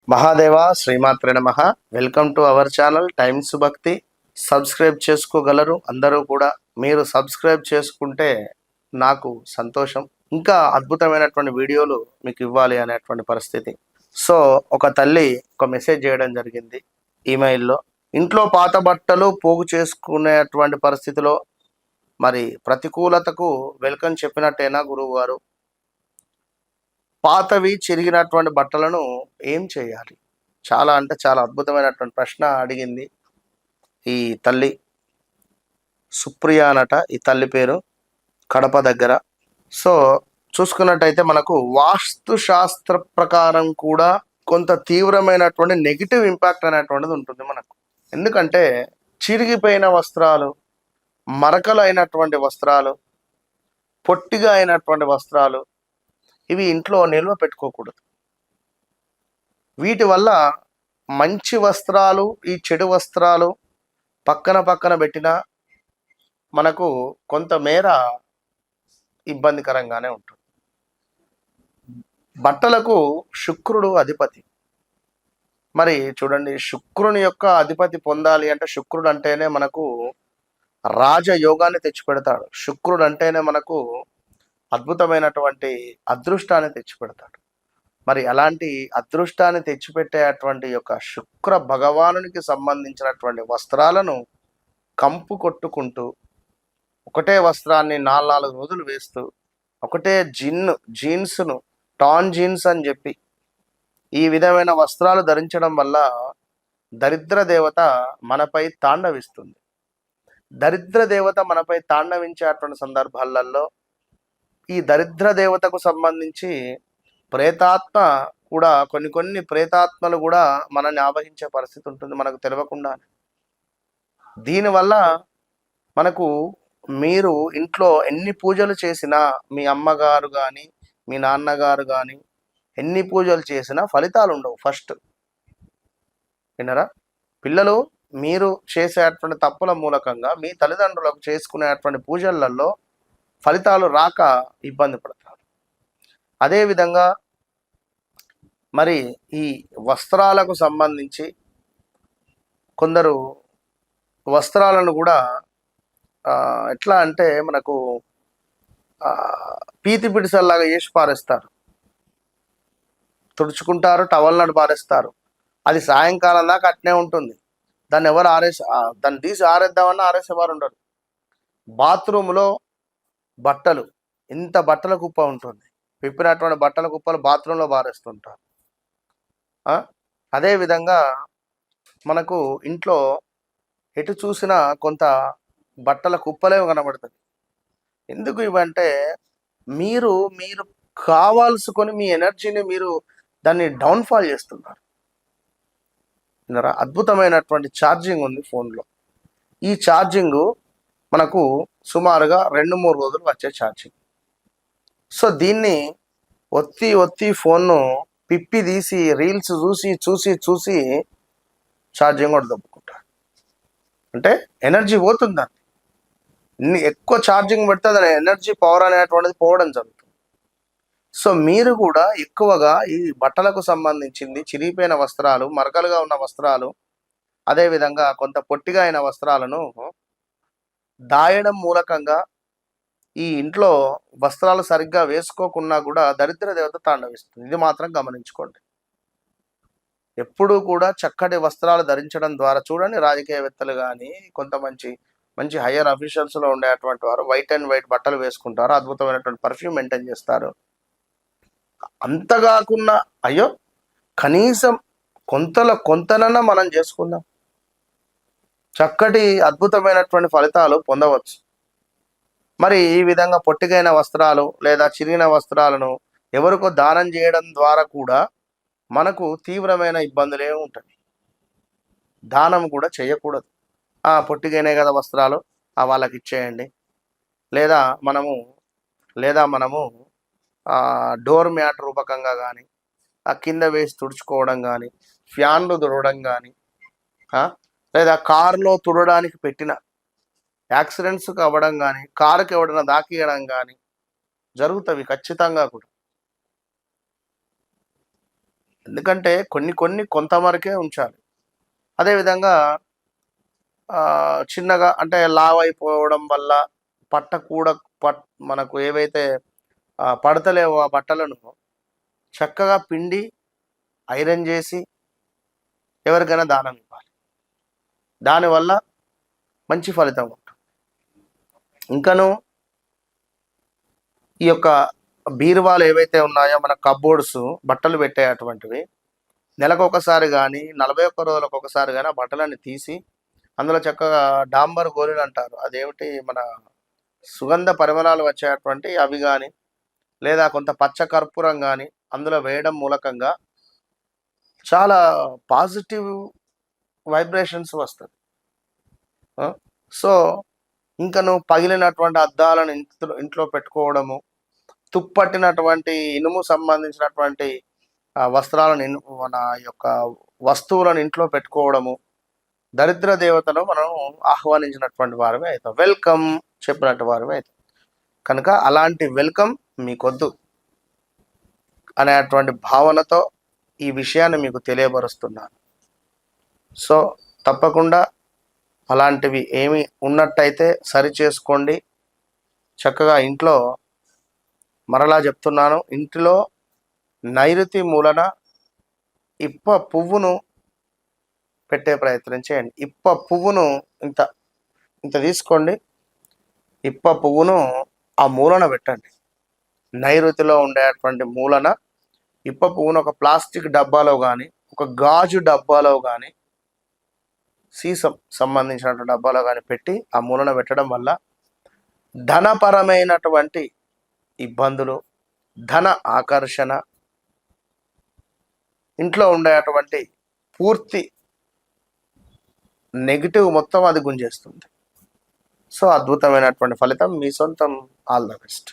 మహాదేవ శ్రీమాత్రే నమః. Welcome to our channel times భక్తి. సబ్స్క్రైబ్ చేసుకోగలరు అందరూ కూడా. మీరు సబ్స్క్రైబ్ చేసుకుంటే నాకు సంతోషం, ఇంకా అద్భుతమైనటువంటి వీడియోలు మీకు ఇవ్వాలి అనేటువంటి పరిస్థితి. సో ఒక తల్లి ఒక మెసేజ్ చేయడం జరిగింది ఈమెయిల్లో. ఇంట్లో పాత బట్టలు పోగు చేసుకునేటువంటి పరిస్థితిలో మరి ప్రతికూలతకు వెల్కమ్ చెప్పినట్టేనా గురువు గారు? పాతవి చిరిగినటువంటి బట్టలను ఏం చేయాలి? చాలా అంటే చాలా అద్భుతమైనటువంటి ప్రశ్న అడిగింది ఈ తల్లి. సుప్రియ అనట ఈ తల్లి పేరు, కడప దగ్గర. సో చూసుకున్నట్టయితే మనకు వాస్తు శాస్త్ర ప్రకారం కూడా కొంత తీవ్రమైనటువంటి నెగిటివ్ ఇంపాక్ట్ అనేటువంటిది ఉంటుంది మనకు. ఎందుకంటే చిరిగిపోయిన వస్త్రాలు, మరకలు అయినటువంటి వస్త్రాలు, పొట్టిగా అయినటువంటి వస్త్రాలు, ఇవి ఇంట్లో నిల్వ పెట్టుకోకూడదు. వీటి వల్ల మంచి వస్త్రాలు, ఈ చెడు వస్త్రాలు పక్కన పక్కన పెట్టినా మనకు కొంతమేర ఇబ్బందికరంగానే ఉంటుంది. బట్టలకు శుక్రుడు అధిపతి. మరి చూడండి, శుక్రుని యొక్క అధిపతి పొందాలి అంటే శుక్రుడు అంటేనే మనకు రాజయోగాన్ని తెచ్చిపెడతాడు. శుక్రుడు అంటేనే మనకు అద్భుతమైనటువంటి అదృష్టాన్ని తెచ్చిపెడతాడు. మరి అలాంటి అదృష్టాన్ని తెచ్చిపెట్టేటువంటి యొక్క శుక్ర భగవానునికి సంబంధించినటువంటి వస్త్రాలను కంపు కొట్టుకుంటూ, ఒకటే వస్త్రాన్ని 4 రోజులు వేస్తూ, ఒకటే జీన్స్ను టాన్ జీన్స్ అని చెప్పి ఈ విధమైన వస్త్రాలు ధరించడం వల్ల దరిద్ర దేవత మనపై తాండవిస్తుంది. దరిద్ర దేవత మనపై తాండవించేటువంటి సందర్భాలలో ఈ దరిద్ర దేవతకు సంబంధించి ప్రేతాత్మ కూడా కొన్ని ప్రేతాత్మలు కూడా మనల్ని ఆవహించే పరిస్థితి ఉంటుంది మనకు తెలియకుండా. దీనివల్ల మనకు మీరు ఇంట్లో ఎన్ని పూజలు చేసినా, మీ అమ్మగారు కానీ మీ నాన్నగారు కానీ ఎన్ని పూజలు చేసినా ఫలితాలు ఉండవు. ఫస్ట్ వినరా పిల్లలు, మీరు చేసేటువంటి తప్పుల మూలకంగా మీ తల్లిదండ్రులకు చేసుకునేటువంటి పూజలలో ఫలితాలు రాక ఇబ్బంది పడతారు. అదేవిధంగా మరి ఈ వస్త్రాలకు సంబంధించి కొందరు వస్త్రాలను కూడా ఎట్లా అంటే మనకు పీతి పిడిసల్లాగా వేసి పారేస్తారు, తుడుచుకుంటారు, టవల్లను పారేస్తారు. అది సాయంకాలం దాకా అట్నే ఉంటుంది. దాన్ని ఎవరు దాన్ని తీసి ఆరేద్దామన్నా ఆరేసేవారు ఉండరు. బాత్రూంలో బట్టలు, ఇంత బట్టల కుప్ప ఉంటుంది, విప్పినటువంటి బట్టల కుప్పలు బాత్రూంలో పారేస్తుంటారు. అదేవిధంగా మనకు ఇంట్లో ఎటు చూసినా కొంత బట్టల కుప్పలే కనబడుతుంది. ఎందుకు ఇవంటే మీరు మీరు కావాల్సుకొని మీ ఎనర్జీని మీరు దాన్ని డౌన్ఫాల్ చేస్తున్నారు. అద్భుతమైనటువంటి ఛార్జింగ్ ఉంది ఫోన్లో. ఈ ఛార్జింగ్ మనకు సుమారుగా 2-3 రోజులు వచ్చే ఛార్జింగ్. సో దీన్ని ఒత్తి ఫోన్ను పిప్పి తీసి రీల్స్ చూసి ఛార్జింగ్ కూడా దొబ్బుకుంటారు. అంటే ఎనర్జీ పోతుంది. ఎక్కువ ఛార్జింగ్ పెడితే దాని ఎనర్జీ పవర్ అనేటువంటిది పోవడం జరుగుతుంది. సో మీరు కూడా ఎక్కువగా ఈ బట్టలకు సంబంధించింది చిరిగిపోయిన వస్త్రాలు, మరకలుగా ఉన్న వస్త్రాలు, అదేవిధంగా కొంత పొట్టిగా అయిన వస్త్రాలను దాయడం మూలకంగా ఈ ఇంట్లో వస్త్రాలు సరిగ్గా వేసుకోకున్నా కూడా దరిద్ర దేవత తాండవిస్తుంది. ఇది మాత్రం గమనించుకోండి. ఎప్పుడూ కూడా చక్కటి వస్త్రాలు ధరించడం ద్వారా, చూడండి రాజకీయవేత్తలు కానీ కొంత మంచి హయ్యర్ అఫీషియల్స్లో ఉండేటువంటి వారు వైట్ అండ్ వైట్ బట్టలు వేసుకుంటారు, అద్భుతమైనటువంటి పర్ఫ్యూమ్ మెయింటైన్ చేస్తారు. అంతగాకున్నా అయ్యో కనీసం కొంతనన్నా మనం చేసుకుందాం, చక్కటి అద్భుతమైనటువంటి ఫలితాలు పొందవచ్చు. మరి ఈ విధంగా పొట్టిగైన వస్త్రాలు లేదా చిరిగిన వస్త్రాలను ఎవరికో దానం చేయడం ద్వారా కూడా మనకు తీవ్రమైన ఇబ్బందులే ఉంటాయి. దానం కూడా చేయకూడదు. పొట్టిగైనాయి కదా వస్త్రాలు, వాళ్ళకి ఇచ్చేయండి. లేదా మనము డోర్ మ్యాట్ రూపకంగా కానీ, కింద వేసి తుడుచుకోవడం కానీ, ఫ్యాన్లు తుడవడం కానీ, లేదా కారులో తుడడానికి పెట్టిన యాక్సిడెంట్స్కి అవ్వడం కానీ, కారుకి ఎవడైనా దాకియడం కానీ జరుగుతాయి ఖచ్చితంగా కూడా. ఎందుకంటే కొన్ని కొన్ని కొంతవరకే ఉంచాలి. అదేవిధంగా చిన్నగా అంటే లావైపోవడం వల్ల పట్ట కూడ పట్ మనకు ఏవైతే పడతలేవో ఆ బట్టలను చక్కగా పిండి, ఐరన్ చేసి ఎవరికైనా దానం ఇవ్వాలి. దానివల్ల మంచి ఫలితం ఉంటుంది. ఇంకను ఈ యొక్క బీరువాలు ఏవైతే ఉన్నాయో మన కబోర్డ్స్ బట్టలు పెట్టేటువంటివి నెలకొకసారి కానీ 41 రోజులకు ఒకసారి కానీ ఆ బట్టలన్నీ తీసి అందులో చక్కగా డాంబర్ గోళీలు అంటారు, అదేమిటి మన సుగంధ పరిమళాలు వచ్చేటువంటి అవి కానీ లేదా కొంత పచ్చ కర్పూరం కానీ అందులో వేయడం మూలకంగా చాలా పాజిటివ్ వైబ్రేషన్స్ వస్తుంది. సో ఇంకను పగిలినటువంటి అద్దాలను ఇంట్లో పెట్టుకోవడము, తుప్పట్టినటువంటి ఇనుము సంబంధించినటువంటి వస్త్రాలను మన యొక్క వస్తువులను ఇంట్లో పెట్టుకోవడము, దరిద్ర దేవతను మనం ఆహ్వానించినటువంటి వారమే అవుతాం, వెల్కమ్ చెప్పినట్టు వారమే అవుతాం. కనుక అలాంటి వెల్కమ్ మీకొద్దు అనేటువంటి భావనతో ఈ విషయాన్ని మీకు తెలియపరుస్తున్నాను. సో తప్పకుండా అలాంటివి ఏమి ఉన్నట్టయితే సరి చేసుకోండి. చక్కగా ఇంట్లో మరలా చెప్తున్నాను, ఇంటిలో నైరుతి మూలన ఇప్ప పువ్వును పెట్టే ప్రయత్నం చేయండి. ఇప్ప పువ్వును ఇంత ఇంత తీసుకోండి, ఇప్ప పువ్వును ఆ మూలన పెట్టండి. నైరుతిలో ఉండేటువంటి మూలన ఇప్ప పువ్వును ఒక ప్లాస్టిక్ డబ్బాలో కానీ ఒక గాజు డబ్బాలో కానీ సీసం సంబంధించినటువంటి డబ్బాలో కానీ పెట్టి ఆ మూలన పెట్టడం వల్ల ధనపరమైనటువంటి ఇబ్బందులు, ధన ఆకర్షణ, ఇంట్లో ఉండేటువంటి పూర్తి నెగిటివ్ మొత్తం అది గుంజేస్తుంది. సో అద్భుతమైనటువంటి ఫలితం మీ సొంతం. All the best.